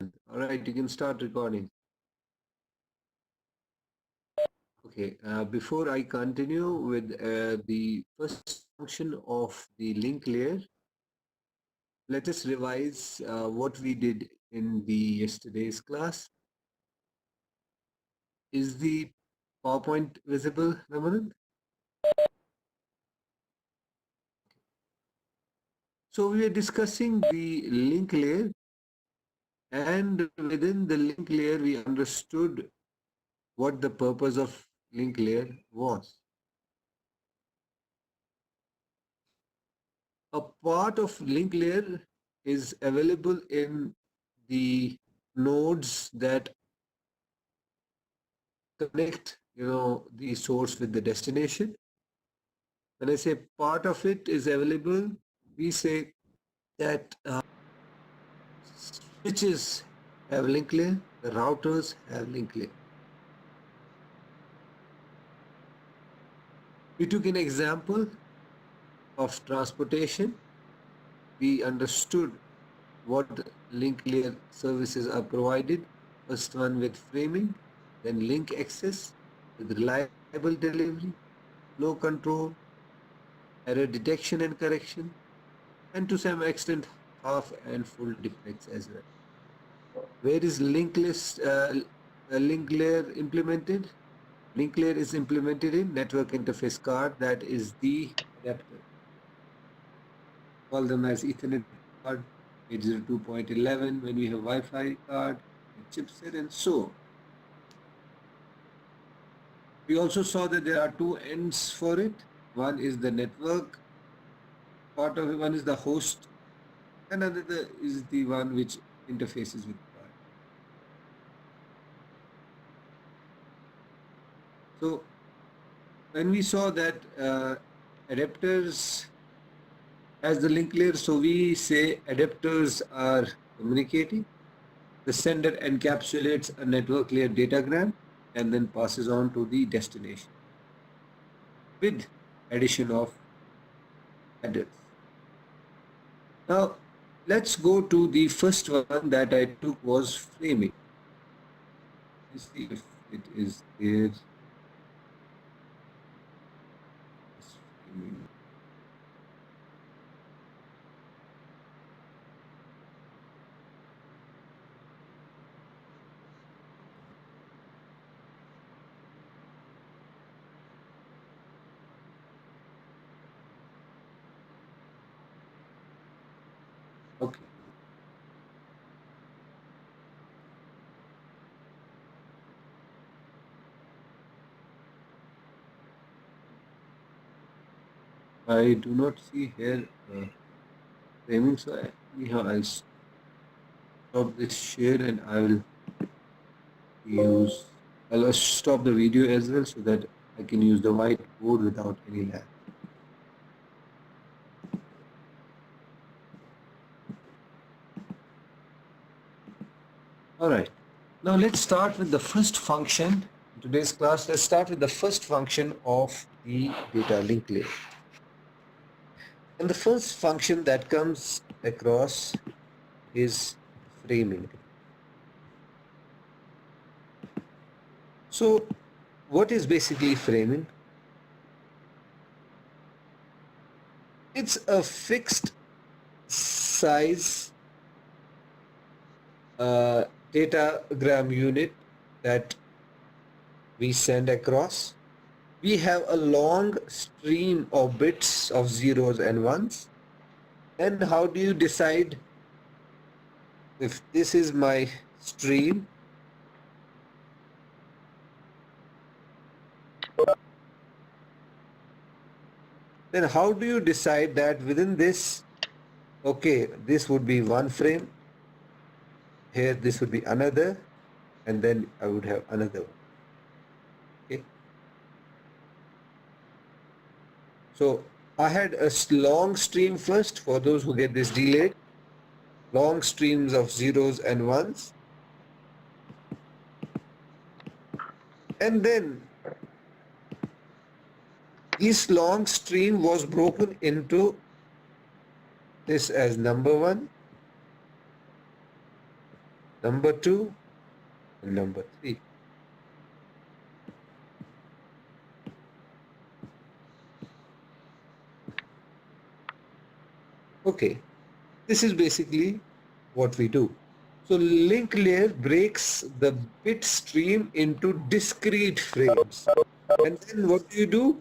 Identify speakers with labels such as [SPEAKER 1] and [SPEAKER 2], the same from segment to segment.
[SPEAKER 1] All right, you can start recording. Okay, before I continue with the first function of the link layer, let us revise what we did in the yesterday's class. Is the PowerPoint visible, Ramanand? So we are discussing the link layer, and within the link layer, we understood what the purpose of link layer was. A part of link layer is available in the nodes that connect the source with the destination. When I say part of it is available, we say that switches have link layer, the routers have link layer. We took an example of transportation. We understood what link layer services are provided. First one with framing, then link access with reliable delivery, flow control, error detection and correction, and to some extent half and full defects as well. Where is link layer implemented? Link layer is implemented in network interface card, that is the adapter. Call them as Ethernet card, 802.11 when we have Wi-Fi card, chipset, and so on. We also saw that there are two ends for it. One is the network part of it, one is the host, and another is the one which interfaces with the card. So when we saw that adapters as the link layer, so we say adapters are communicating. The sender encapsulates a network layer datagram and then passes on to the destination with addition of headers. Now let's go to the first one that I took was framing. Let's see if it is there. Framing. Okay. I do not see here framing, so anyhow I'll stop this share and I'll stop the video as well so that I can use the whiteboard without any lag. All right. Now let's start with the first function. In today's class, let's start with the first function of the data link layer. And the first function that comes across is framing. So what is basically framing? It's a fixed size datagram unit that we send across. We have a long stream of bits of zeros and ones. And how do you decide if this is my stream? Then how do you decide that within this, okay, this would be one frame, here this would be another, and then I would have another one. Okay. So I had a long stream first for those who get this delayed, long streams of zeros and ones. And then this long stream was broken into this as number one, number 2, and number 3. Okay, this is basically what we do. So link layer breaks the bit stream into discrete frames. And then what do?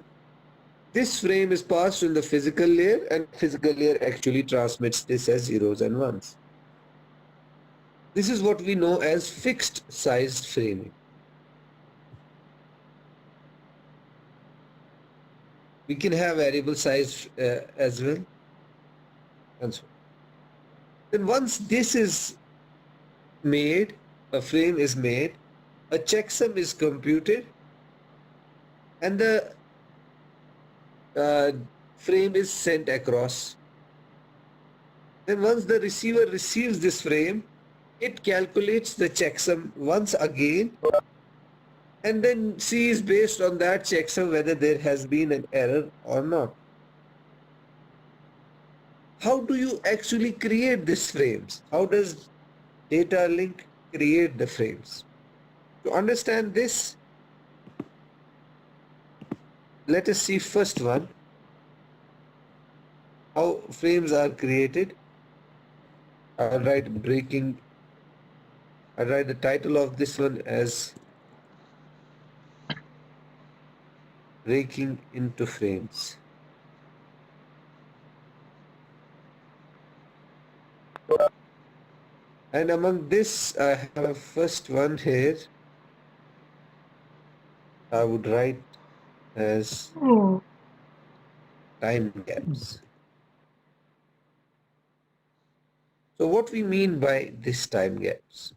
[SPEAKER 1] This frame is passed in the physical layer, and physical layer actually transmits this as zeros and ones. This is what we know as fixed sized framing. We can have variable size as well, and so on. Then once this is made, a frame is made, a checksum is computed, and the frame is sent across. Then once the receiver receives this frame, it calculates the checksum once again, and then sees based on that checksum whether there has been an error or not. How do you actually create these frames? How does DataLink create the frames? To understand this, let us see first one, how frames are created. I'll write the title of this one as breaking into frames. And among this, I have first one here. I would write as time gaps. So what we mean by this time gaps?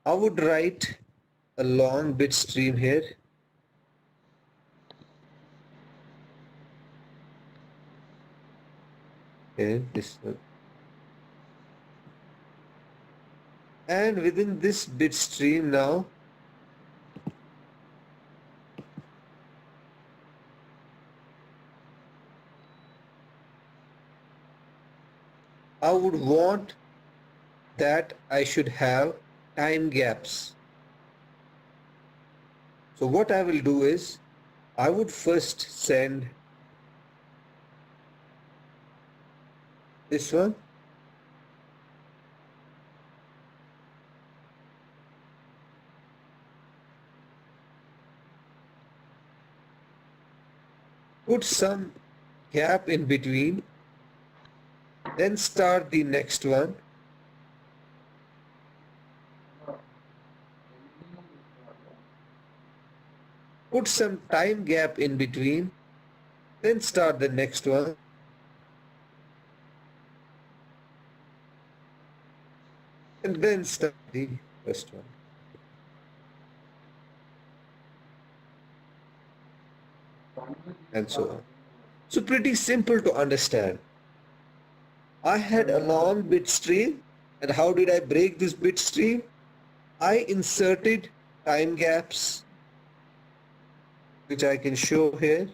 [SPEAKER 1] I would write a long bit stream here. Here, this one. And within this bit stream now, I would want that I should have time gaps. So what I will do is, I would first send this one, put some gap in between, then start the next one. Put some time gap in between, then start the next one. And then start the first one. And so on. So pretty simple to understand. I had a long bit stream, and how did I break this bit stream? I inserted time gaps, which I can show here.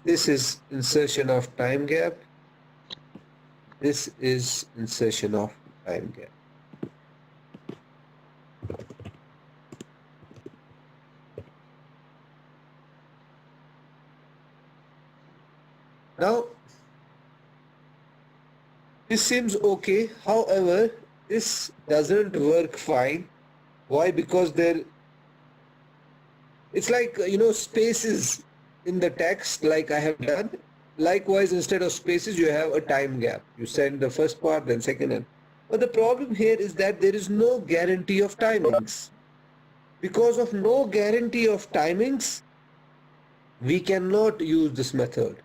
[SPEAKER 1] This is insertion of time gap. This is insertion of time gap. Now, this seems okay. However, this doesn't work fine. Why? Because it's like, spaces in the text like I have done. Likewise, instead of spaces, you have a time gap. You send the first part, then second and. But the problem here is that there is no guarantee of timings. Because of no guarantee of timings, we cannot use this method.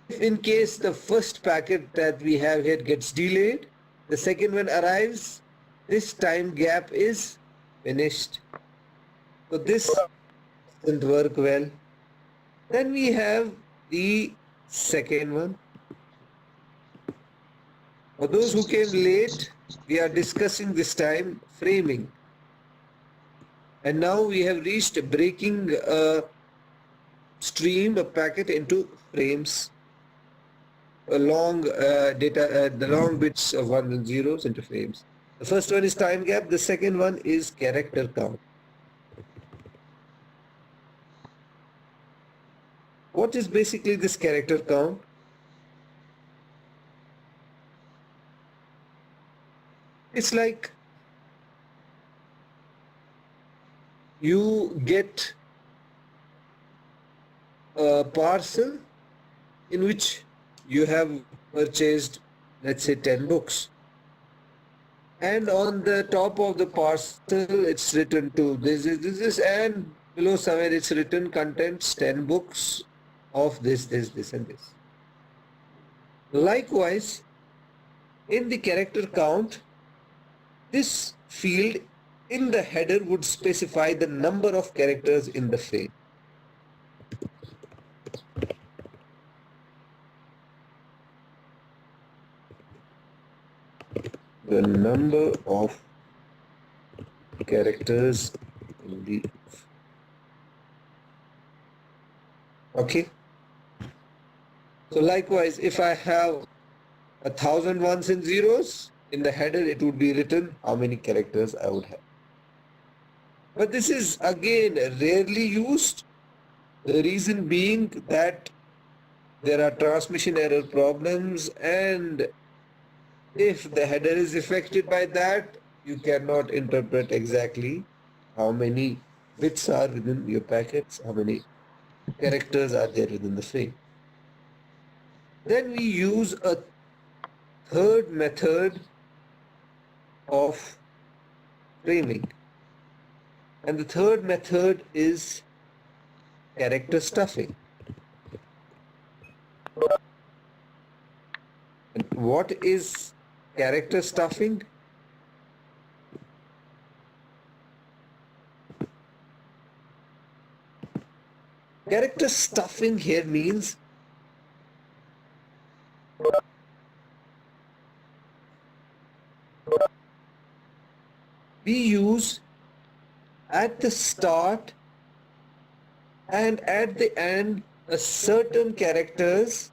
[SPEAKER 1] If in case the first packet that we have here gets delayed, the second one arrives, this time gap is finished. So this doesn't work well. Then we have the second one. For those who came late, we are discussing this time framing. And now we have reached breaking a stream, a packet into frames, a long the long bits of ones and zeros into frames. The first one is time gap. The second one is character count. What is basically this character count? It's like you get a parcel in which you have purchased, let's say, 10 books. And on the top of the parcel, it's written to this, and below somewhere it's written contents 10 books of this, and this. Likewise, in the character count, this field in the header would specify the number of characters in the frame. The number of characters in the okay. So likewise, if I have 1,000 ones and zeros, in the header it would be written how many characters I would have. But this is again rarely used. The reason being that there are transmission error problems, and if the header is affected by that, you cannot interpret exactly how many bits are within your packets, how many characters are there within the frame. Then we use a third method of framing. And the third method is character stuffing. And what is character stuffing? Character stuffing here means we use at the start and at the end a certain characters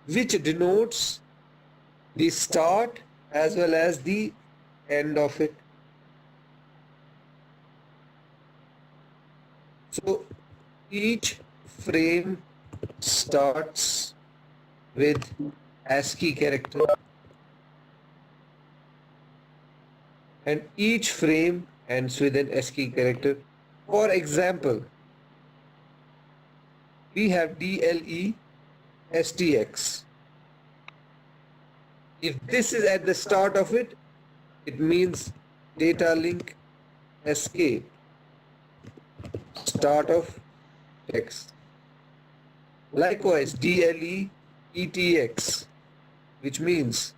[SPEAKER 1] which denotes the start as well as the end of it. So each frame starts with ASCII character, and each frame ends with an ASCII character. For example, we have DLE STX. If this is at the start of it, it means data link escape, start of text. Likewise, DLE ETX, which means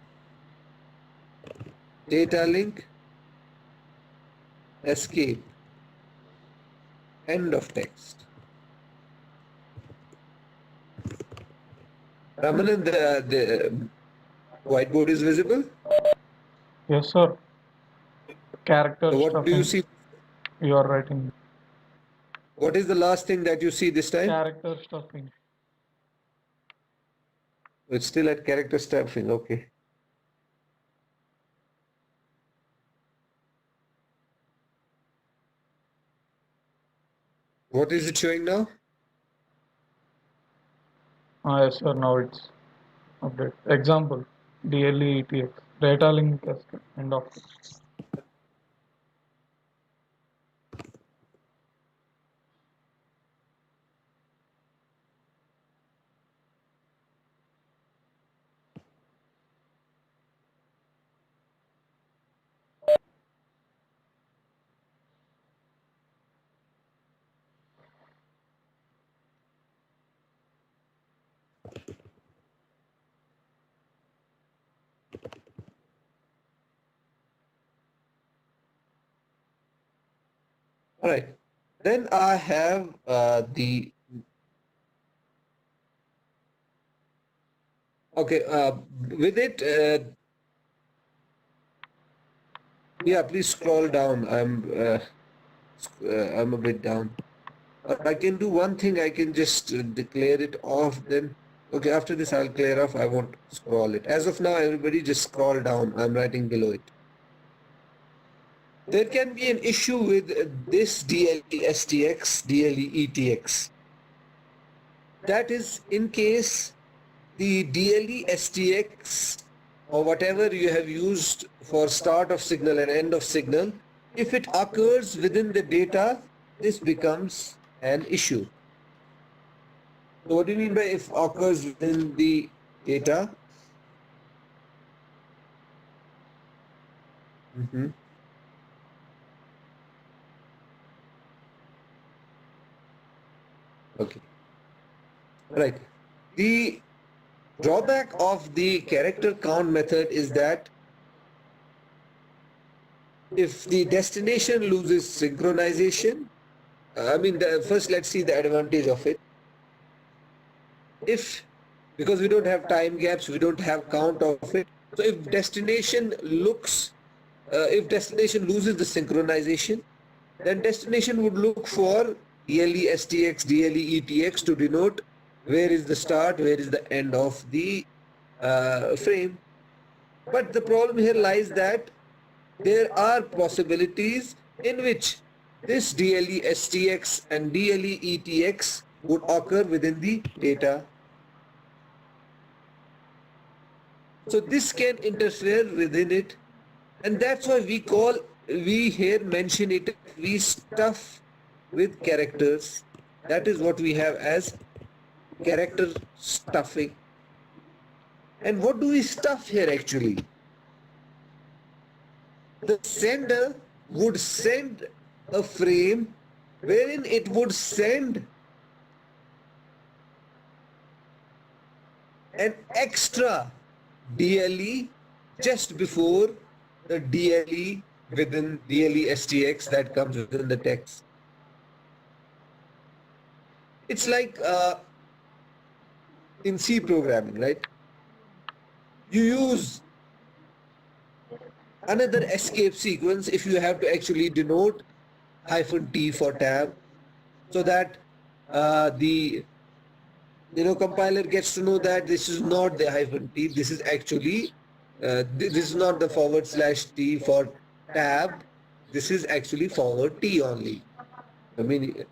[SPEAKER 1] data link escape, end of text. Ramanan, the whiteboard is visible?
[SPEAKER 2] Yes, sir. Character
[SPEAKER 1] So what
[SPEAKER 2] stuffing.
[SPEAKER 1] do you see?
[SPEAKER 2] You are writing.
[SPEAKER 1] What is the last thing that you see this time?
[SPEAKER 2] Character stuffing.
[SPEAKER 1] It's still at character stuffing, okay. What is it showing now?
[SPEAKER 2] Yes, sir. Now it's update. Example: DLE ETX. Data link escape. End of.
[SPEAKER 1] All right. Then I have with it, yeah, please scroll down. I'm I'm a bit down. Or I can do one thing, I can just declare it off then. Okay, after this I'll clear off, I won't scroll it. As of now, everybody just scroll down. I'm writing below it. There can be an issue with this DLE-STX, DLE-ETX. That is in case the DLE-STX or whatever you have used for start of signal and end of signal, if it occurs within the data, this becomes an issue. So what do you mean by if occurs within the data? Okay, right. The drawback of the character count method is that if the destination loses synchronization, first let's see the advantage of it. Because we don't have time gaps, we don't have count of it. So if destination loses the synchronization, then destination would look for DLE STX, DLE ETX to denote where is the start, where is the end of the frame. But the problem here lies that there are possibilities in which this DLE STX and DLE ETX would occur within the data. So this can interfere within it, and that's why we here mention it, we stuff with characters. That is what we have as character stuffing. And what do we stuff here actually? The sender would send a frame wherein it would send an extra DLE just before the DLE within DLE STX that comes within the text. It's like in C programming, right? You use another escape sequence if you have to actually denote -T for tab, so that the compiler gets to know that this is not the -T, this is actually this is not the /T for tab, this is actually /T only. I mean,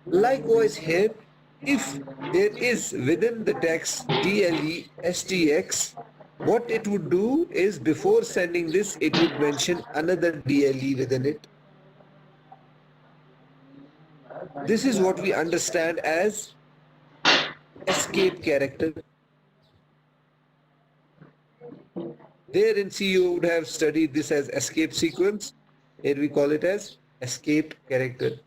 [SPEAKER 1] likewise here, if there is within the text DLE STX, what it would do is before sending this, it would mention another DLE within it. This is what we understand as escape character. There in C you would have studied this as escape sequence. Here we call it as escape character.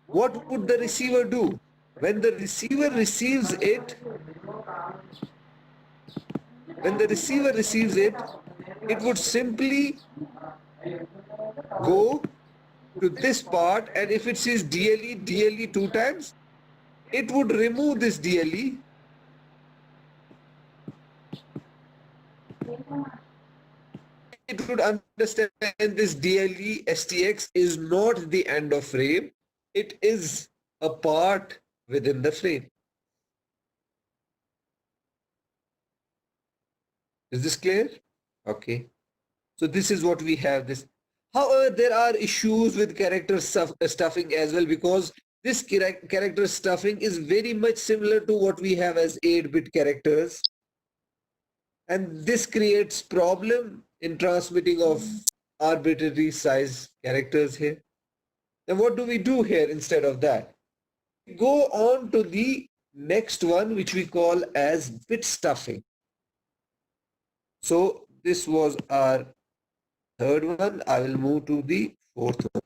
[SPEAKER 1] What would the receiver do? When the receiver receives it, it would simply go to this part, and if it sees DLE 2 times, it would remove this DLE. It would understand this DLE STX is not the end of frame, it is a part within the frame. Is this clear? Okay. So this is what we have this. However, there are issues with character stuffing as well, because this character stuffing is very much similar to what we have as 8-bit characters. And this creates problem in transmitting of arbitrary size characters here. Then what do we do here instead of that? We go on to the next one, which we call as bit stuffing. So this was our third one. I will move to the fourth one.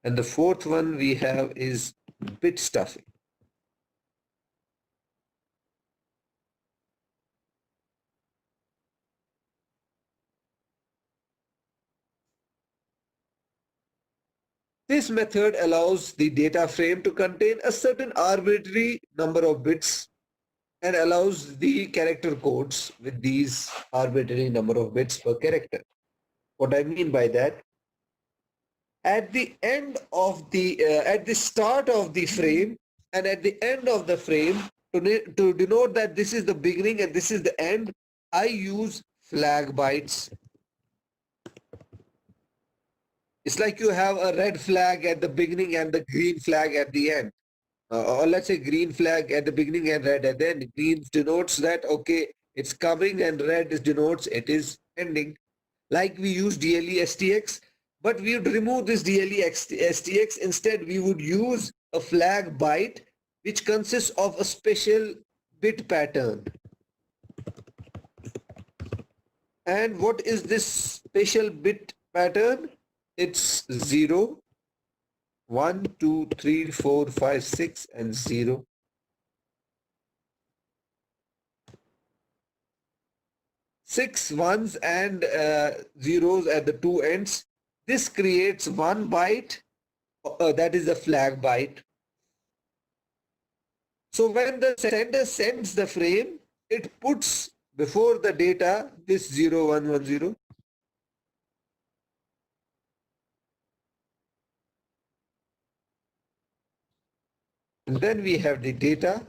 [SPEAKER 1] And the fourth one we have is bit stuffing. This method allows the data frame to contain a certain arbitrary number of bits and allows the character codes with these arbitrary number of bits per character. What I mean by that, at the end of the at the start of the frame and at the end of the frame, to denote that this is the beginning and this is the end, I use flag bytes. It's like you have a red flag at the beginning and the green flag at the end. Or let's say green flag at the beginning and red at the end. Green denotes that, okay, it's coming, and red denotes it is ending. Like we use DLE STX, but we would remove this DLE STX. Instead, we would use a flag byte, which consists of a special bit pattern. And what is this special bit pattern? It's 0, 1, 2, 3, 4, 5, 6, and 0. 6 ones and zeros at the two ends. This creates one byte, that is a flag byte. So when the sender sends the frame, it puts before the data this 0110. And then we have the data.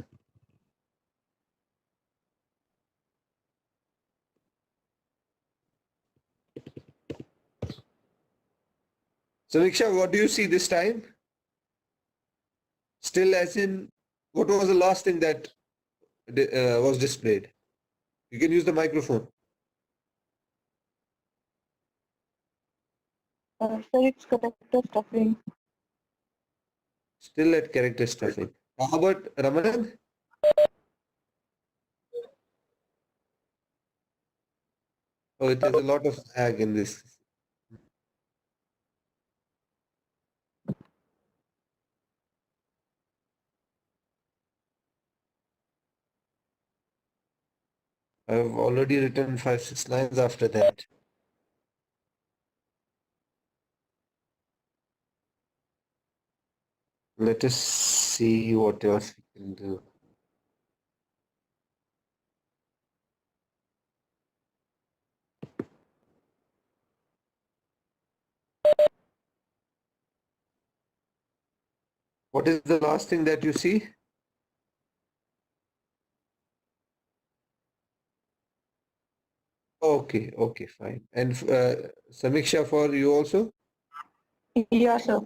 [SPEAKER 1] So Viksha, what do you see this time? Still as in, what was the last thing that was displayed? You can use the microphone.
[SPEAKER 3] Sir, it's character stuffing.
[SPEAKER 1] Still at character stuffing. How about Ramanan? Oh, it has a lot of lag in this. I've already written 5-6 lines after that. Let us see what else we can do. What is the last thing that you see? Okay, okay, fine. And Samiksha, for you also?
[SPEAKER 3] Yeah, sir.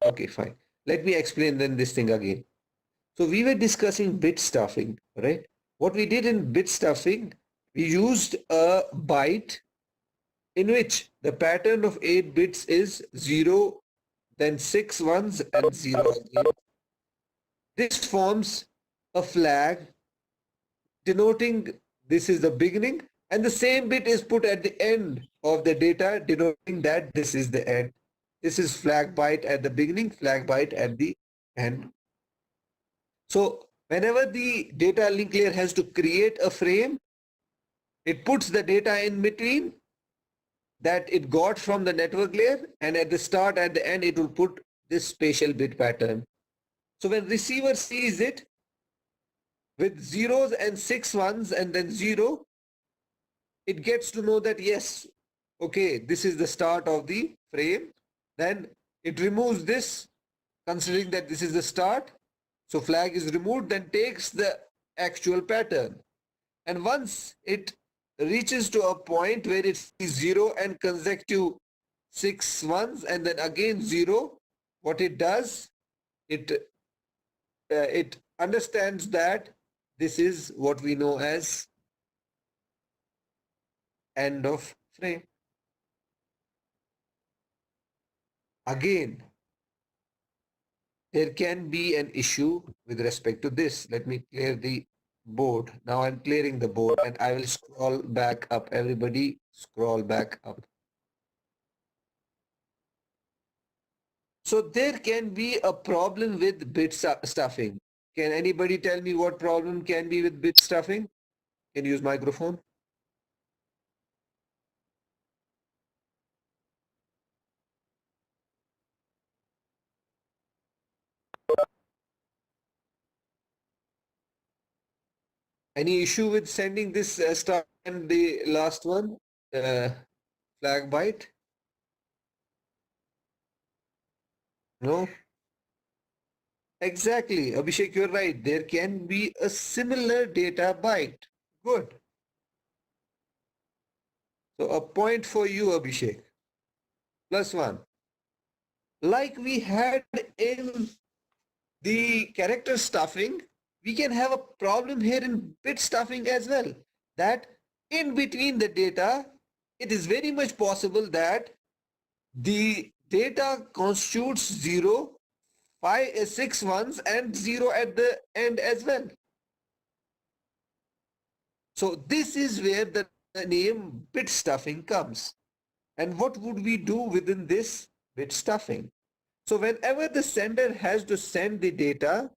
[SPEAKER 1] Okay, fine. Let me explain then this thing again. So we were discussing bit stuffing, right? What we did in bit stuffing, we used a byte in which the pattern of 8 bits is 0, then 6 ones and 0 again. This forms a flag denoting this is the beginning, and the same bit is put at the end of the data denoting that this is the end. This is flag byte at the beginning, flag byte at the end. So whenever the data link layer has to create a frame, it puts the data in between that it got from the network layer, and at the start, at the end, it will put this spatial bit pattern. So when receiver sees it with zeros and 6 ones and then 0, it gets to know that yes, okay, this is the start of the frame. Then it removes this, considering that this is the start. So flag is removed, then takes the actual pattern. And once it reaches to a point where it sees 0 and consecutive 6 ones and then again 0, what it does, it understands that this is what we know as end of frame. Again, there can be an issue with respect to this. Let me clear the board. Now I'm clearing the board and I will scroll back up. Everybody scroll back up. So there can be a problem with bit stuffing. Can anybody tell me what problem can be with bit stuffing? Can you use microphone? Any issue with sending this stuff and the last one, flag byte? No? Exactly, Abhishek, you're right. There can be a similar data byte. Good. So a point for you, Abhishek. +1. Like we had in the character stuffing, we can have a problem here in bit stuffing as well. That in between the data, it is very much possible that the data constitutes 0, 5, 6 ones and 0 at the end as well. So this is where the name bit stuffing comes. And what would we do within this bit stuffing? So whenever the sender has to send the data,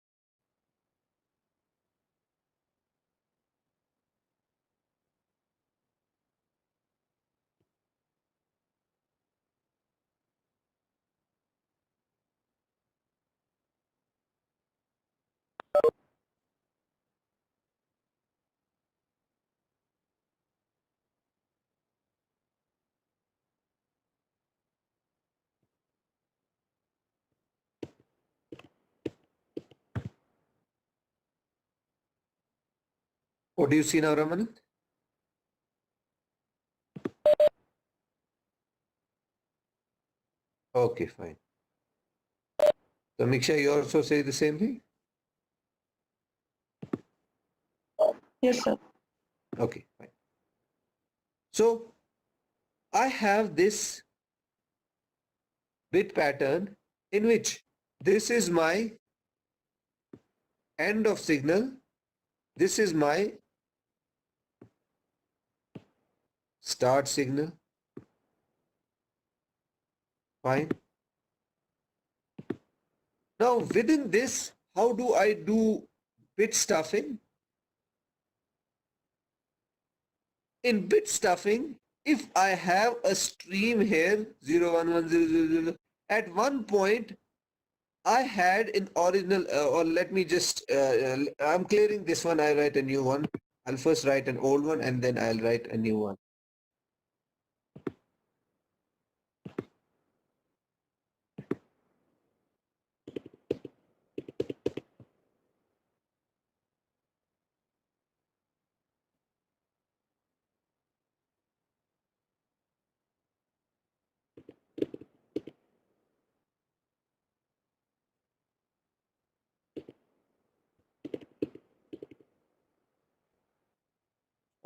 [SPEAKER 1] what do you see now, Raman? Okay, fine. So Miksha, you also say the same thing?
[SPEAKER 3] Yes, sir.
[SPEAKER 1] Okay, fine. So I have this bit pattern in which this is my end of signal, this is my start signal. Fine. Now within this, how do I do bit stuffing? In bit stuffing, if I have a stream here 01100, at one point I had in original or let me just I'm clearing this one, I write a new one. I'll first write an old one and then I'll write a new one.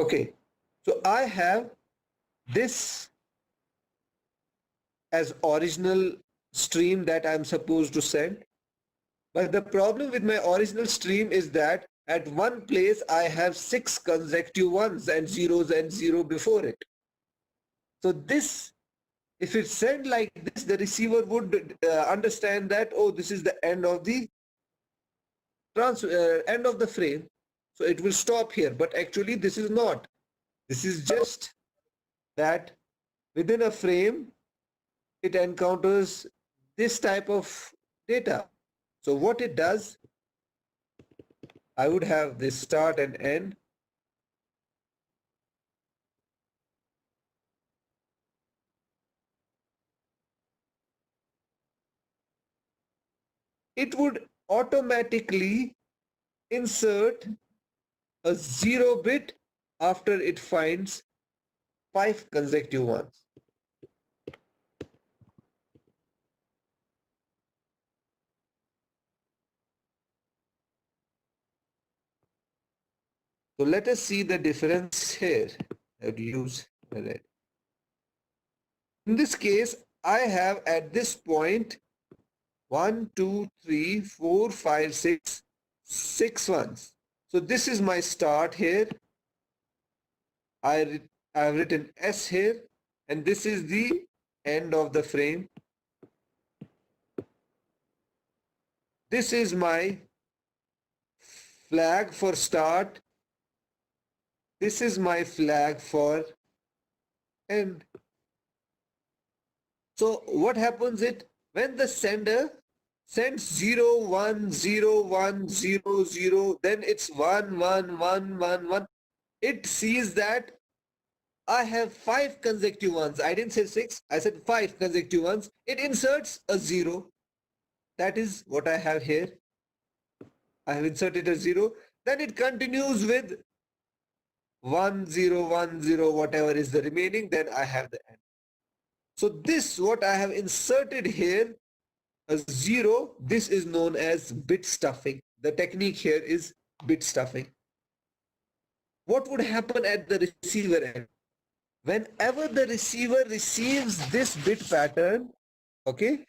[SPEAKER 1] Okay, so I have this as original stream that I'm supposed to send. But the problem with my original stream is that at one place I have 6 consecutive ones and zeros and 0 before it. So this, if it's sent like this, the receiver would understand that, oh, this is the end of the end of the frame. So it will stop here. But actually this is not. This is just that within a frame, it encounters this type of data. So what it does, I would have this start and end. It would automatically insert a 0 bit after it finds 5 consecutive ones. So let us see the difference here. I would use red. In this case, I have at this point 1, 2, 3, 4, 5, 6, 6 ones. So this is my start here. I have written S here, and this is the end of the frame. This is my flag for start. This is my flag for end. So what happens is when the sender sends 0, 1, 0, 1, 0, 0, then it's 1, 1, 1, 1, 1. It sees that I have 5 consecutive ones. I didn't say 6, I said 5 consecutive ones. It inserts a 0. That is what I have here. I have inserted a 0. Then it continues with 1 0 1 0, whatever is the remaining. Then I have the end. So this, what I have inserted here, a 0, this is known as bit stuffing. The technique here is bit stuffing. What would happen at the receiver end? Whenever the receiver receives this bit pattern, okay,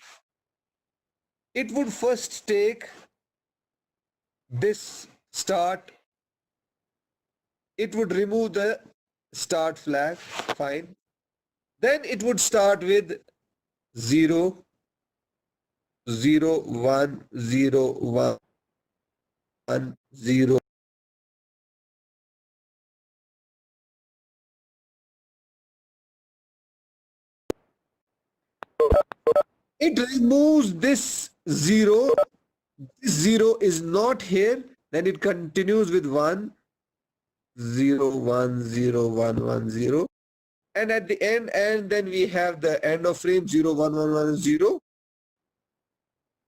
[SPEAKER 1] it would first take this start, it would remove the start flag, fine. Then it would start with 0 0 1 0 1 0. It removes this 0. This 0 is not here. Then it continues with 1 0 1 0 1 1 0. And at the end, and then we have the end of frame 0 1 1 1 0.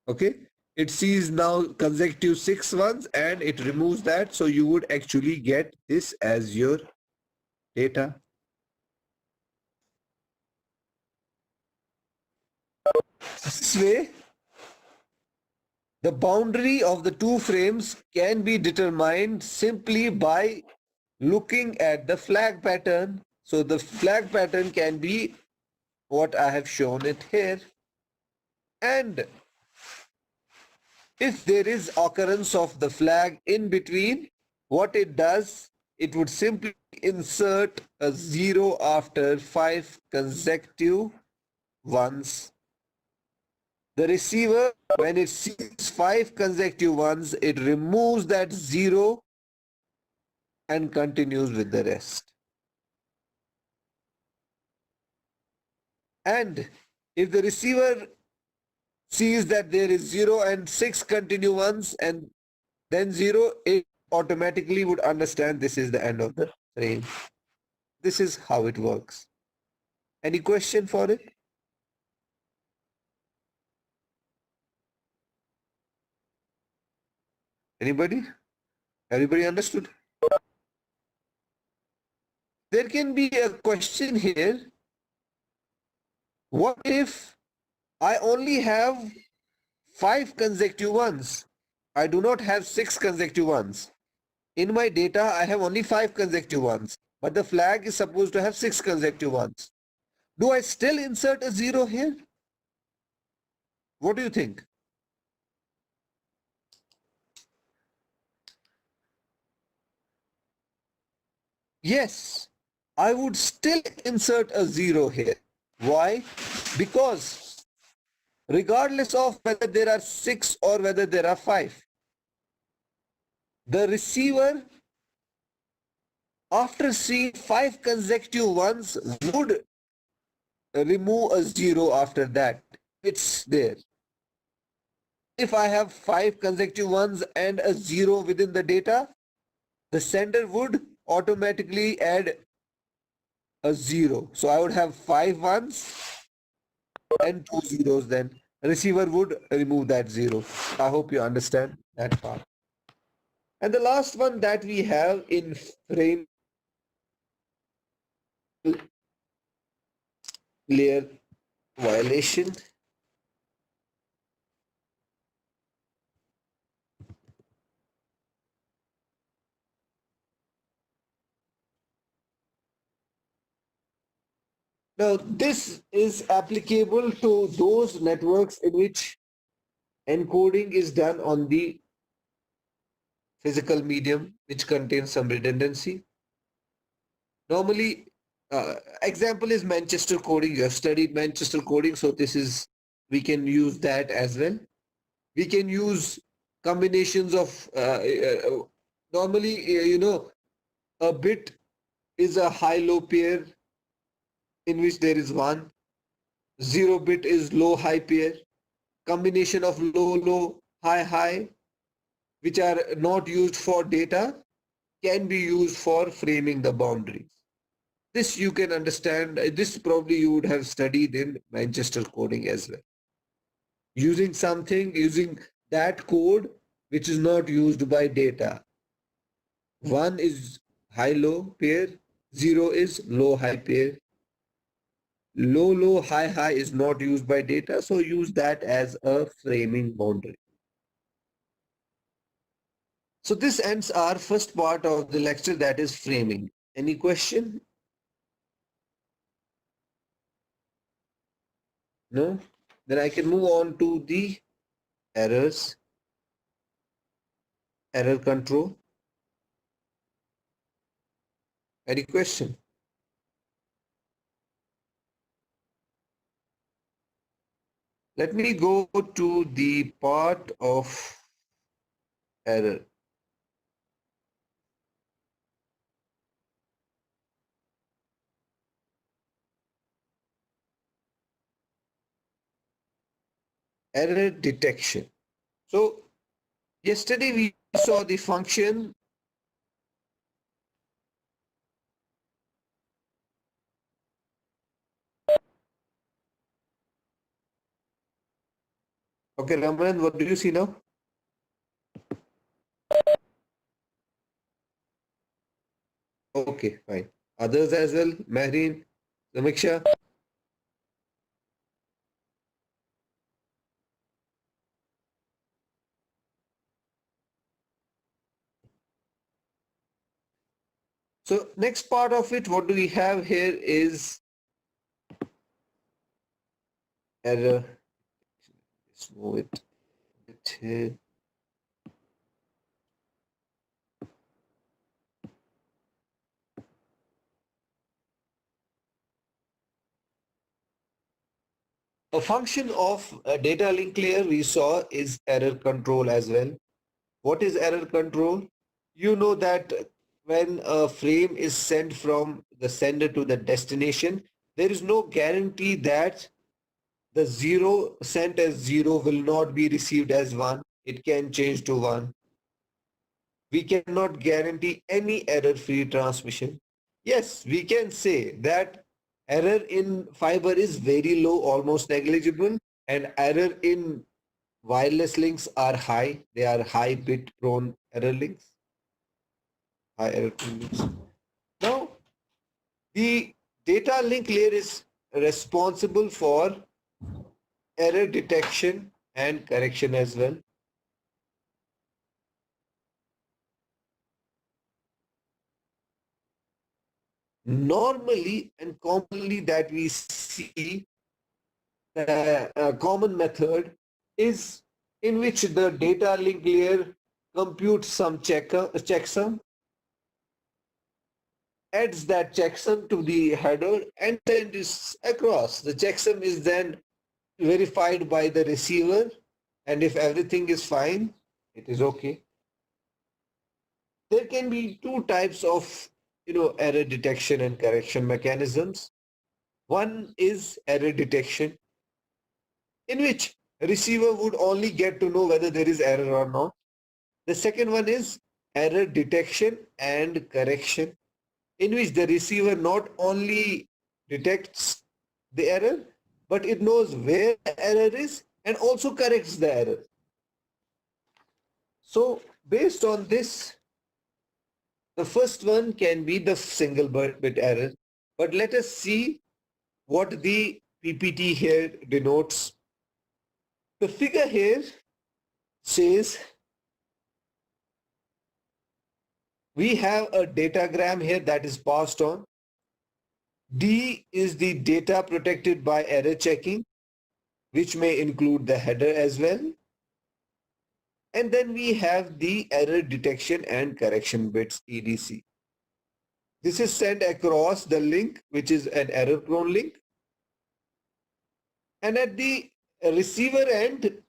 [SPEAKER 1] Okay. It sees now consecutive 6 ones and it removes that. So you would actually get this as your data. This way, the boundary of the two frames can be determined simply by looking at the flag pattern. So the flag pattern can be what I have shown it here. And if there is occurrence of the flag in between, what it does, it would simply insert a 0 after 5 consecutive ones. The receiver, when it sees 5 consecutive ones, it removes that 0 and continues with the rest. And if the receiver sees that there is 0 and 6 continue ones and then 0, it automatically would understand this is the end of the frame. This is how it works. Any question for it? Anybody? Everybody understood? There can be a question here. What if I only have 5 consecutive ones? I do not have 6 consecutive ones. In my data, I have only 5 consecutive ones, but the flag is supposed to have 6 consecutive ones. Do I still insert a 0 here? What do you think? Yes, I would still insert a 0 here. Why? Because regardless of whether there are 6 or whether there are 5, the receiver, after seeing 5 consecutive ones, would remove a 0 after that. It's there. If I have 5 consecutive ones and a 0 within the data, the sender would automatically add a 0. So I would have 5 ones and 2 zeros then. Receiver would remove that 0. I hope you understand that part. And the last one that we have in frame layer violation. Now this is applicable to those networks in which encoding is done on the physical medium which contains some redundancy. Normally, example is Manchester coding. You have studied Manchester coding, so this is, we can use that as well. We can use combinations of, normally, you know, a bit is a high-low pair in which there is 1. 0 bit is low-high pair. Combination of low-low, high-high, which are not used for data, can be used for framing the boundaries. This you can understand. This probably you would have studied in Manchester coding as well. using that code which is not used by data. 1 is high-low pair, 0 is low-high pair. Low-low, high-high is not used by data, so use that as a framing boundary. So this ends our first part of the lecture, that is framing. Any question? No? Then I can move on to the errors, error control. Any question? Let me go to the part of error. Error detection. So yesterday we saw the function. Okay, Ramanan, what do you see now? Okay, fine. Others as well, Mahreen, Samiksha. So next part of it, what do we have here is error. Let's move it a bit here. A function of a data link layer we saw is error control as well. What is error control? You know that when a frame is sent from the sender to the destination, there is no guarantee that the 0 sent as 0 will not be received as 1. It can change to 1. We cannot guarantee any error-free transmission. Yes, we can say that error in fiber is very low, almost negligible, and error in wireless links are high. They are high bit prone error links. High error prone links. Now, the data link layer is responsible for error detection and correction as well. Normally and commonly that we see, the common method is in which the data link layer computes some checksum, adds that checksum to the header and sends it across. The checksum is then verified by the receiver, and if everything is fine, it is okay. There can be two types of error detection and correction mechanisms. One is error detection, in which receiver would only get to know whether there is error or not. The second one is error detection and correction, in which the receiver not only detects the error, but it knows where the error is and also corrects the error. So based on this, the first one can be the single bit error. But let us see what the PPT here denotes. The figure here says we have a datagram here that is passed on. D is the data protected by error checking, which may include the header as well. And then we have the error detection and correction bits, EDC. This is sent across the link, which is an error prone link. And at the receiver end,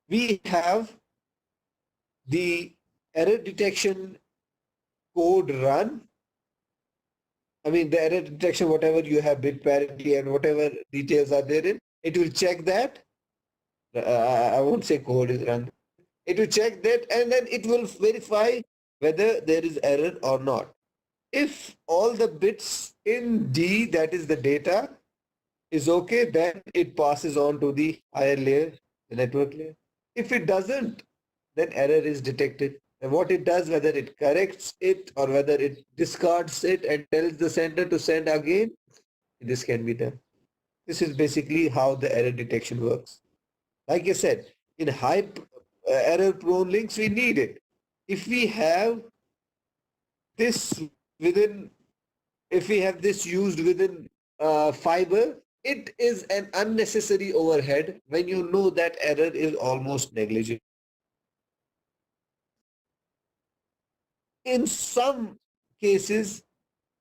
[SPEAKER 1] we have the error detection code run. I mean, the error detection, whatever you have, bit parity and whatever details are therein, it will check that. I won't say code is run. It will check that and then it will verify whether there is error or not. If all the bits in D, that is the data, is okay, then it passes on to the higher layer, the network layer. If it doesn't, then error is detected. And what it does, whether it corrects it or whether it discards it and tells the sender to send again, this can be done. This is basically how the error detection works. Like I said, in high error prone links, we need it. If we have this within, if we have this used within fiber, it is an unnecessary overhead when you know that error is almost negligible. In some cases,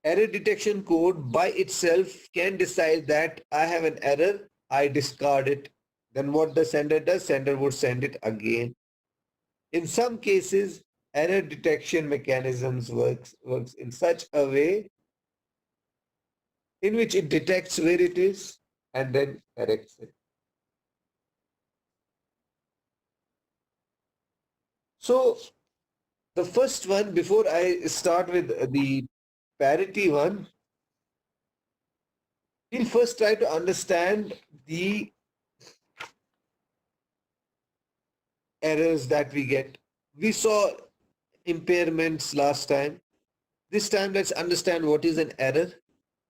[SPEAKER 1] error detection code by itself can decide that I have an error, I discard it. Then what the sender does, sender would send it again. In some cases, error detection mechanisms works in such a way in which it detects where it is and then corrects it. So the first one, before I start with the parity one, we'll first try to understand the errors that we get. We saw impairments last time. This time, let's understand what is an error.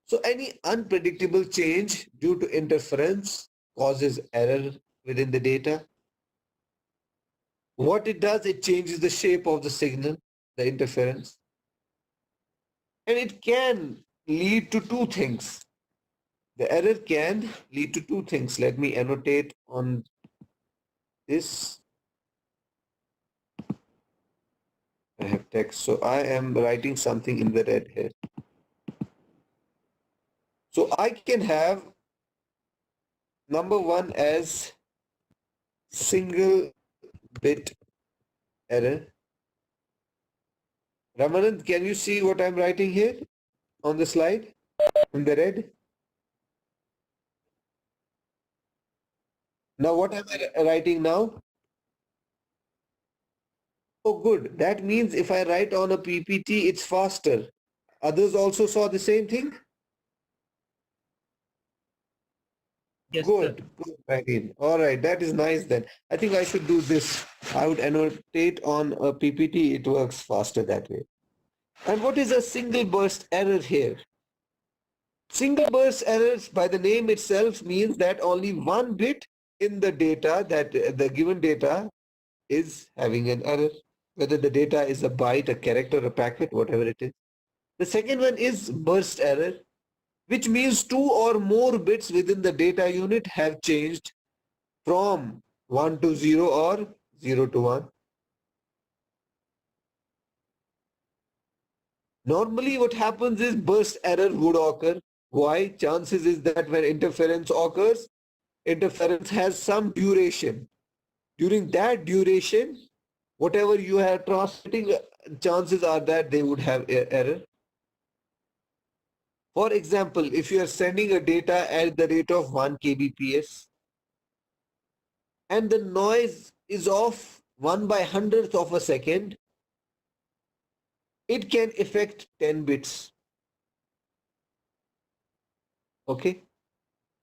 [SPEAKER 1] So any unpredictable change due to interference causes error within the data. What it does, it changes the shape of the signal, the interference. And it can lead to two things. The error can lead to two things. Let me annotate on this. I have text. So I am writing something in the red here. So I can have number one as single bit error. Ramanand, can you see what I'm writing here on the slide in the red? Now what am I writing now? Oh, good. That means if I write on a PPT, it's faster. Others also saw the same thing?
[SPEAKER 4] Yes, sir.
[SPEAKER 1] Good. Good, Raheen. All right, that is nice then. I think I should do this. I would annotate on a PPT. It works faster that way. And what is a single burst error here? Single burst errors by the name itself means that only one bit in the data, that the given data is having an error, whether the data is a byte, a character, a packet, whatever it is. The second one is burst error, which means two or more bits within the data unit have changed from 1 to 0 or 0 to 1. Normally what happens is burst error would occur. Why? Chances is that when interference occurs, interference has some duration. During that duration, whatever you are transmitting, chances are that they would have error. For example, if you are sending a data at the rate of 1 kbps and the noise is of 1 by hundredth of a second, it can affect 10 bits. Okay.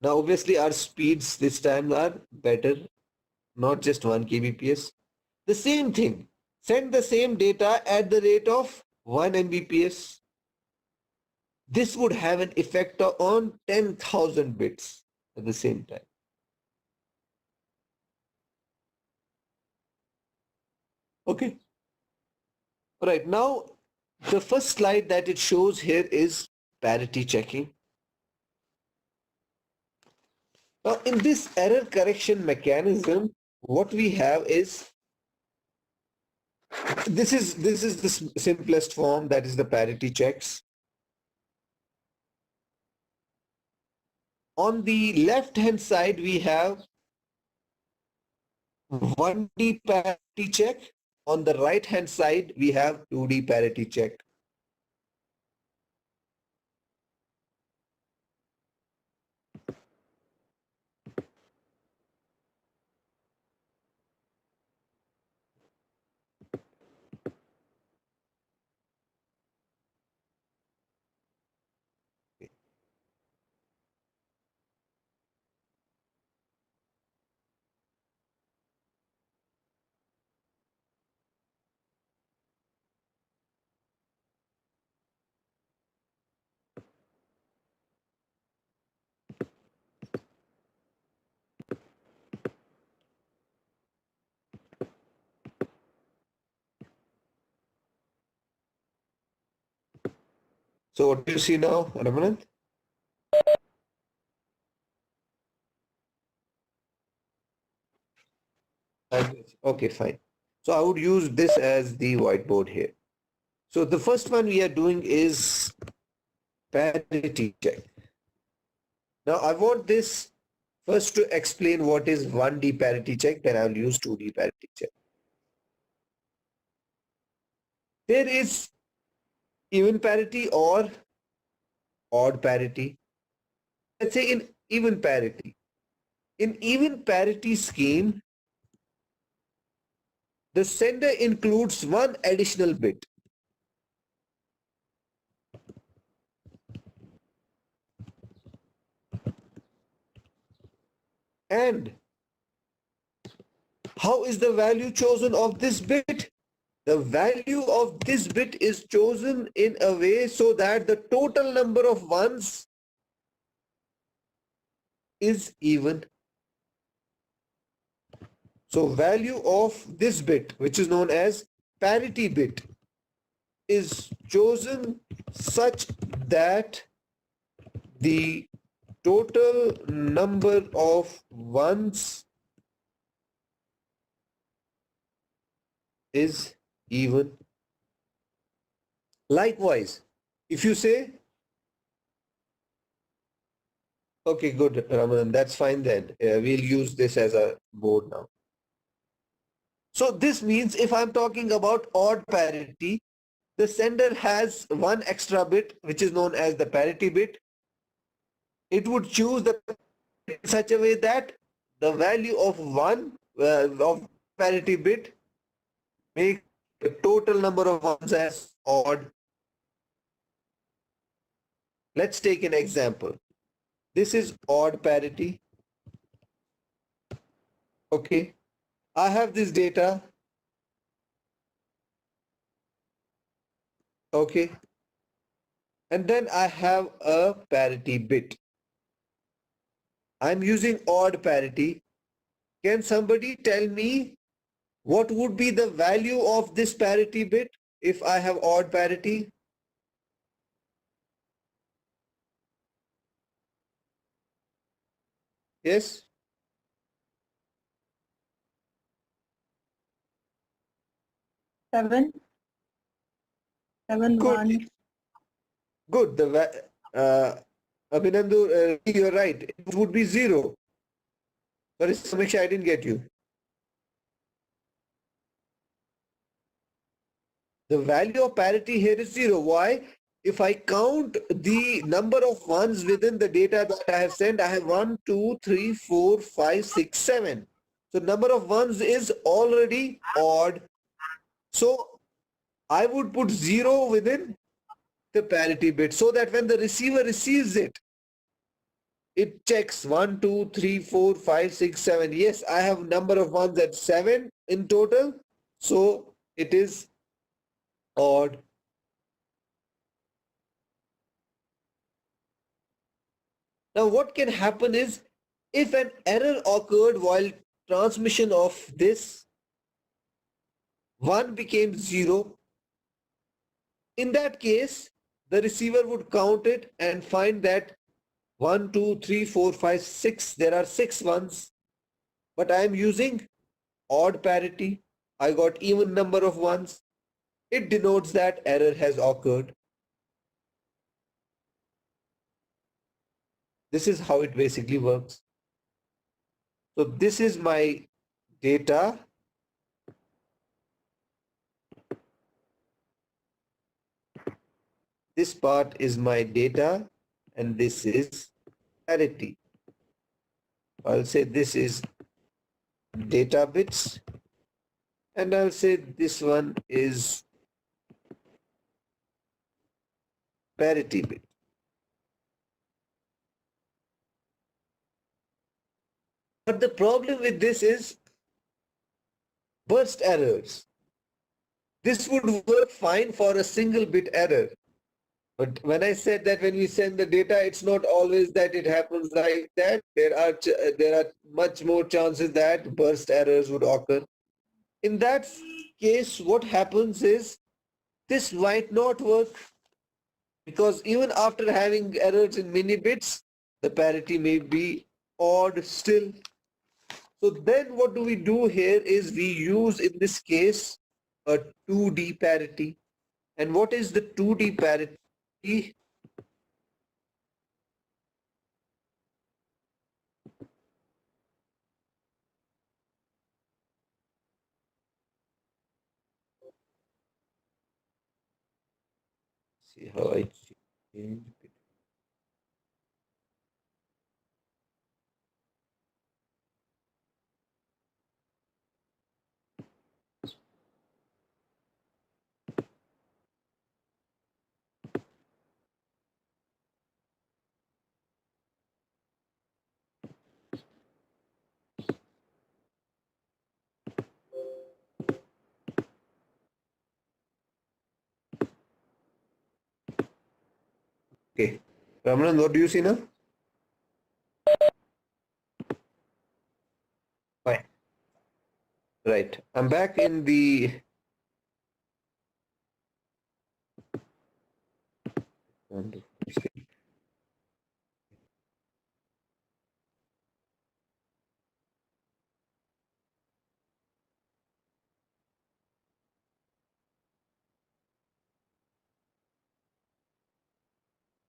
[SPEAKER 1] Now obviously our speeds this time are better, not just 1 kbps. The same thing, send the same data at the rate of 1 mbps. This would have an effect on 10,000 bits at the same time. Okay. All right. Now, the first slide that it shows here is parity checking. Now, in this error correction mechanism, what we have is this is the simplest form, that is the parity checks. On the left hand side, we have 1D parity check. On the right hand side, we have 2D parity check. So what do you see now, Ramanand? Okay, fine. So I would use this as the whiteboard here. So the first one we are doing is parity check. Now I want this first to explain what is 1D parity check, then I'll use 2D parity check. There is even parity or odd parity. Let's say in even parity. In even parity scheme, the sender includes one additional bit. And how is the value chosen of this bit? The value of this bit is chosen in a way so that the total number of ones is even. So value of this bit, which is known as parity bit, is chosen such that the total number of ones is even. Likewise, if you say, okay, good, Ramadan, that's fine then. We'll use this as a board now. So this means if I'm talking about odd parity, the sender has one extra bit, which is known as the parity bit. It would choose the in such a way that the value of one of parity bit make the total number of ones as odd. Let's take an example. This is odd parity. Okay. I have this data. Okay. And then I have a parity bit. I'm using odd parity. Can somebody tell me what would be the value of this parity bit if I have odd parity? Yes?
[SPEAKER 3] 7, 7,
[SPEAKER 1] Good.
[SPEAKER 3] 1.
[SPEAKER 1] Good. Abhinandu, you're right. It would be 0. Sorry, Samiksha, I didn't get you. The value of parity here is 0. Why? If I count the number of ones within the data that I have sent, I have 1, 2, 3, 4, 5, 6, 7. So number of ones is already odd. So I would put 0 within the parity bit so that when the receiver receives it, it checks 1, 2, 3, 4, 5, 6, 7. Yes, I have number of ones at 7 in total. So it is odd. Now what can happen is if an error occurred while transmission of this, 1 became 0. In that case, the receiver would count it and find that 1, 2, 3, 4, 5, 6. There are 6 ones. But I am using odd parity. I got even number of ones. It denotes that error has occurred. This is how it basically works. So this is my data. This part is my data and this is parity. I'll say this is data bits and I'll say this one is parity bit. But the problem with this is burst errors. This would work fine for a single bit error. But when I said that when we send the data, it's not always that it happens like that. There are much more chances that burst errors would occur. In that case, what happens is this might not work. because even after having errors in many bits, the parity may be odd still. So then what do we do here is we use in this case a 2D parity. And what is the 2D parity? See how I change it. Okay. Ramanan, what do you see now? Fine. Right. I'm back in the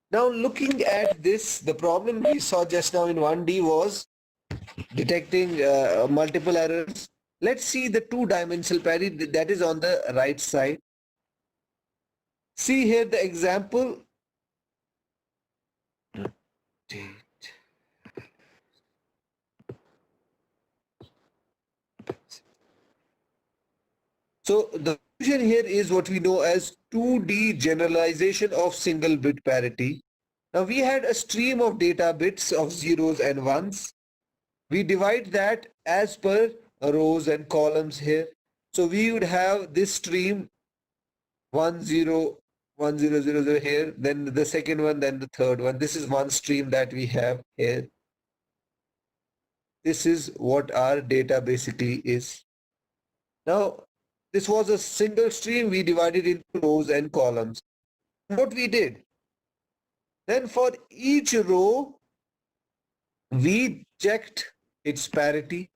[SPEAKER 1] now looking at this, the problem we saw just now in 1D was detecting multiple errors. Let's see the two-dimensional parity that is on the right side. See here the example. So the solution here is what we know as 2D generalization of single bit parity. Now we had a stream of data bits of zeros and ones. We divide that as per rows and columns here. So we would have this stream 1 0 1 0 0 0 here, then the second one, then the third one. This is one stream that we have here. This is what our data basically is. Now this was a single stream, we divided into rows and columns. What we did, then for each row we checked its parity.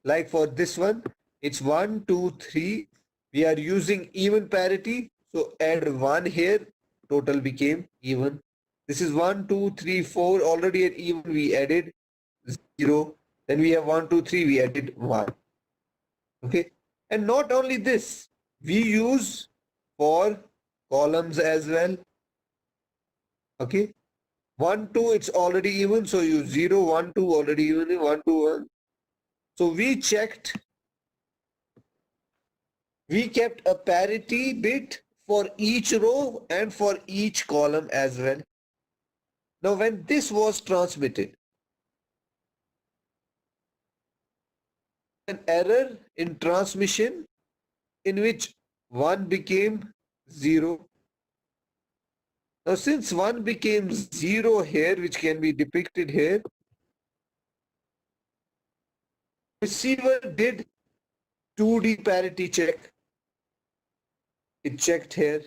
[SPEAKER 1] Like for this one, it's 1 2 3. We are using even parity, so add 1 here, total became even. This is 1 2 3 4, already at even we added 0. Then we have 1 2 3, we added 1. Okay, and not only this, we use for columns as well. Okay, 1 2, it's already even, so you 0 1 2 already even, 1 2 1. So we checked, we kept a parity bit for each row and for each column as well. Now when this was transmitted, an error in transmission in which 1 became 0. Now since 1 became 0 here, which can be depicted here, receiver did 2D parity check. It checked here.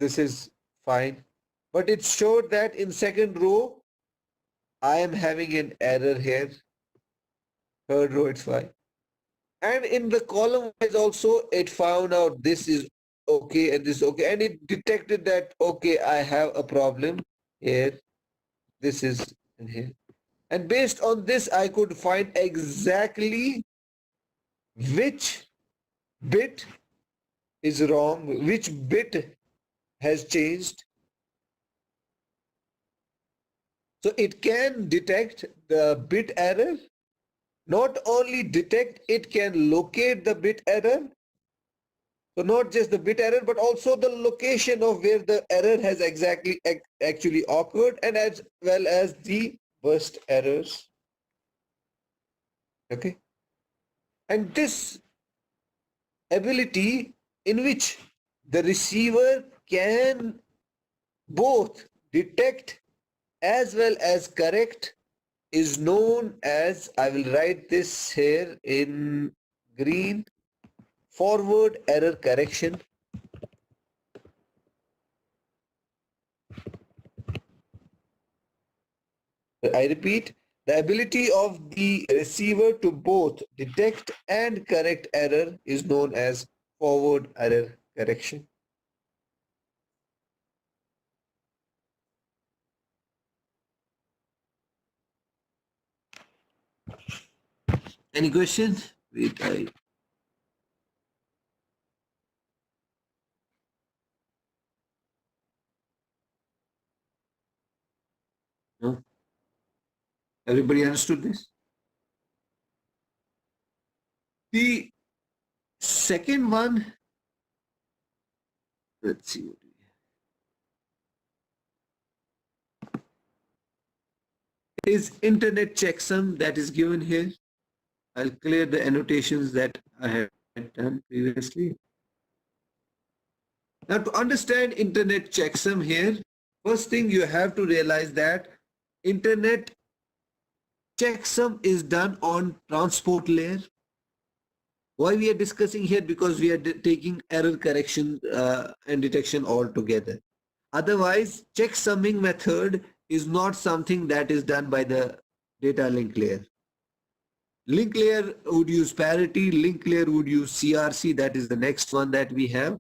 [SPEAKER 1] This is fine. But it showed that in second row, I am having an error here. Third row, it's fine. And in the column wise also, it found out this is okay and this is okay. And it detected that, okay, I have a problem here. This is in here. And based on this, I could find exactly which bit is wrong, which bit has changed. So it can detect the bit error. Not only detect, it can locate the bit error. So not just the bit error, but also the location of where the error has actually occurred, and as well as the burst errors. Okay. And this ability in which the receiver can both detect as well as correct is known as, I will write this here in green, forward error correction. I repeat, the ability of the receiver to both detect and correct error is known as forward error correction. Any question? Wait, no? Everybody understood this? The second one, let's see what we have, is internet checksum that is given here. I'll clear the annotations that I had done previously. Now, to understand internet checksum here, first thing you have to realize that internet checksum is done on transport layer. Why we are discussing here? Because we are taking error correction and detection all together. Otherwise, checksumming method is not something that is done by the data link layer. Link layer would use parity, link layer would use CRC, that is the next one that we have.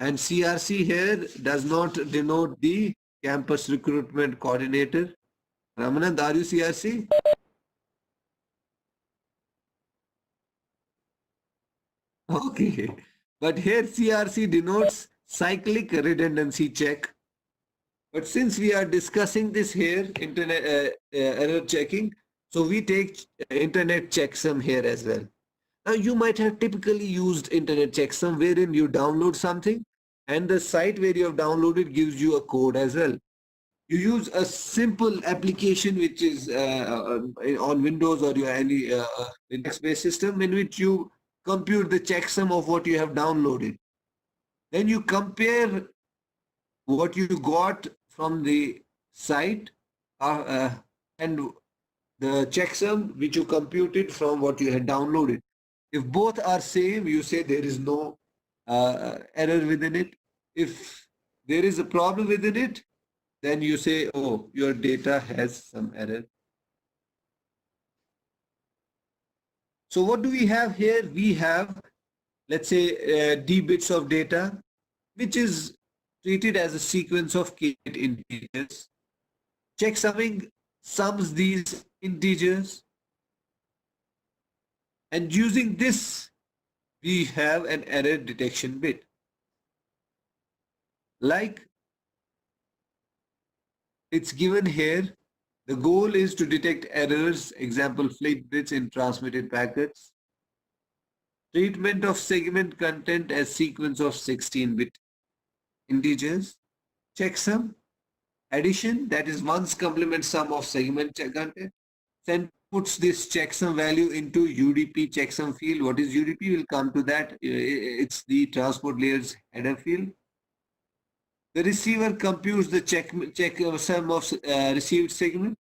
[SPEAKER 1] And CRC here does not denote the campus recruitment coordinator. Ramanand, are you CRC? Okay. But here CRC denotes cyclic redundancy check. But since we are discussing this here, internet error checking, so we take internet checksum here as well. Now you might have typically used internet checksum wherein you download something and the site where you have downloaded gives you a code as well. You use a simple application which is on Windows or your any Linux-based system in which you compute the checksum of what you have downloaded. Then you compare what you got from the site and the checksum which you computed from what you had downloaded. If both are same, you say there is no error within it. If there is a problem within it, then you say, oh, your data has some error. So what do we have here? We have, let's say, D bits of data, which is treated as a sequence of k integers. Checksumming sums these integers. And using this, we have an error detection bit. Like it's given here, the goal is to detect errors, example, flight bits in transmitted packets. Treatment of segment content as sequence of 16-bit integers. Checksum. Addition, that is one's complement sum of segment content. Then puts this checksum value into UDP checksum field. What is UDP? We'll come to that. It's the transport layer's header field. The receiver computes the checksum of received segment.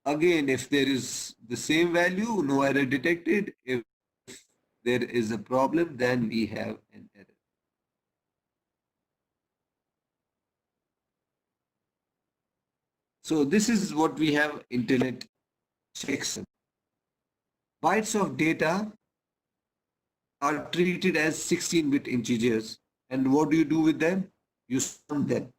[SPEAKER 1] Again, if there is the same value, no error detected. If there is a problem, then we have an error. So this is what we have internet checksum. Bytes of data are treated as 16-bit integers. And what do you do with them? You sum them.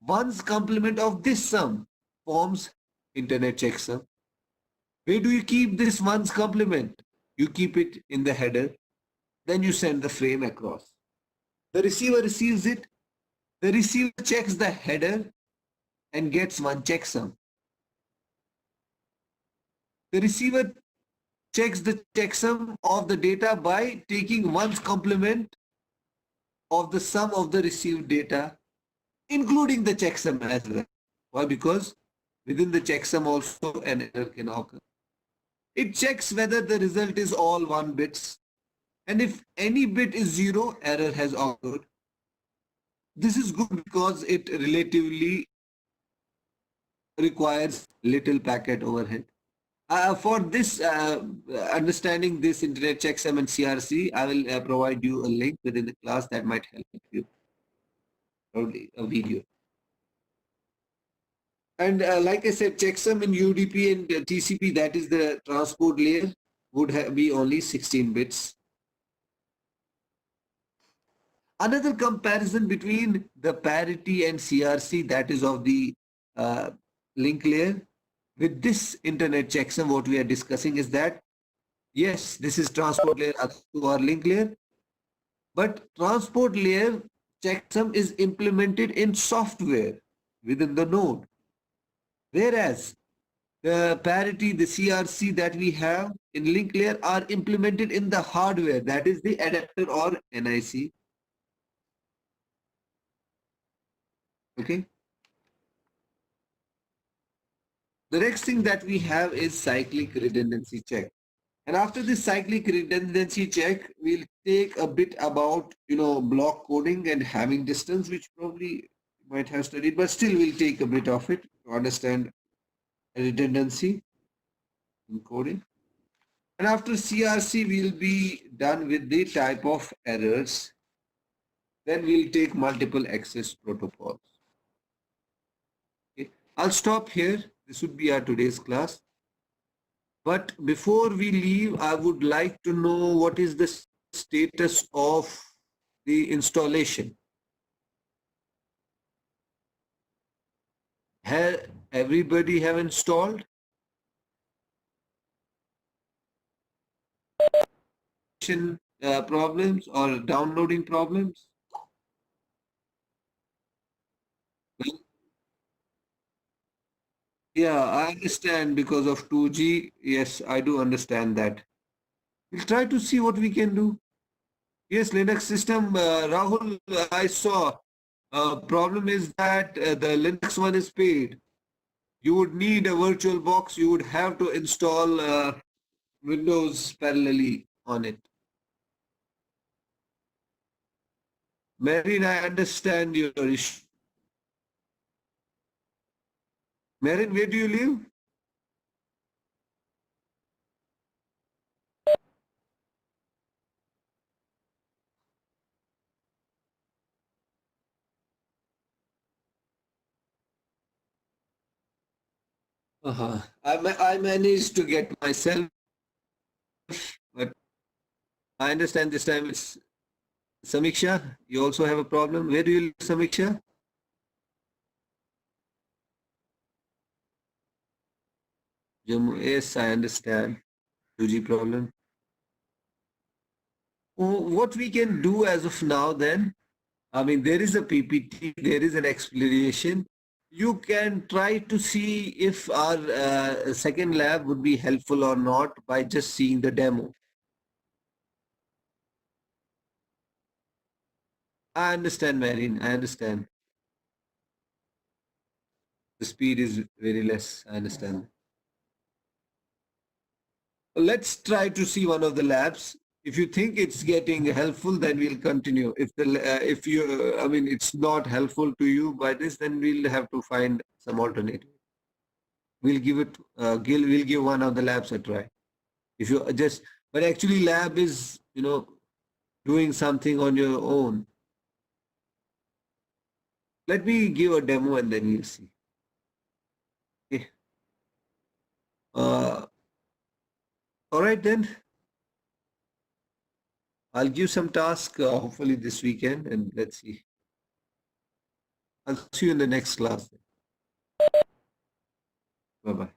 [SPEAKER 1] One's complement of this sum forms internet checksum. Where do you keep this one's complement? You keep it in the header. Then you send the frame across. The receiver receives it. The receiver checks the header and gets one checksum. The receiver checks the checksum of the data by taking one's complement of the sum of the received data, including the checksum as well. Why? Because within the checksum also an error can occur. It checks whether the result is all 1 bits, and if any bit is 0, error has occurred. This is good because it relatively requires little packet overhead. For this understanding this internet checksum and CRC, I will provide you a link within the class that might help you. probably a video. And like I said, checksum in UDP and TCP, that is the transport layer, would be only 16 bits. Another comparison between the parity and CRC, that is of the uh, link layer, with this internet checksum, what we are discussing is that, yes, this is transport layer to our link layer, but transport layer checksum is implemented in software within the node. Whereas the parity, the CRC that we have in link layer are implemented in the hardware, that is the adapter or NIC. Okay. The next thing that we have is cyclic redundancy check. And after this cyclic redundancy check, we'll take a bit about, block coding and having distance, which probably you might have studied, but still we'll take a bit of it to understand redundancy in coding. And after CRC, we'll be done with the type of errors. Then we'll take multiple access protocols. Okay. I'll stop here. This would be our today's class. But before we leave, I would like to know what is the status of the installation. Everybody have installed? Problems or downloading problems? Yeah, I understand because of 2G. Yes, I do understand that. We'll try to see what we can do. Yes, Linux system, Rahul, I saw. Problem is that the Linux one is paid. You would need a virtual box. You would have to install Windows parallelly on it. Marin, I understand your issue. Marin, where do you live? I managed to get myself, but I understand this time it's Samiksha. You also have a problem. Where do you live, Samiksha? Jammu. Yes, I understand. 2G problem. What we can do as of now then, I mean, there is a PPT, there is an explanation. You can try to see if our second lab would be helpful or not by just seeing the demo. I understand, Marin. I understand. The speed is very less. I understand. Let's try to see one of the labs. If you think it's getting helpful, then we'll continue. If you, I mean, it's not helpful to you by this, then we'll have to find some alternative. We'll give it, we'll give one of the labs a try. If you just, but actually lab is, doing something on your own. Let me give a demo and then you'll see. Okay. All right then. I'll give some task hopefully this weekend and let's see. I'll see you in the next class. Bye-bye.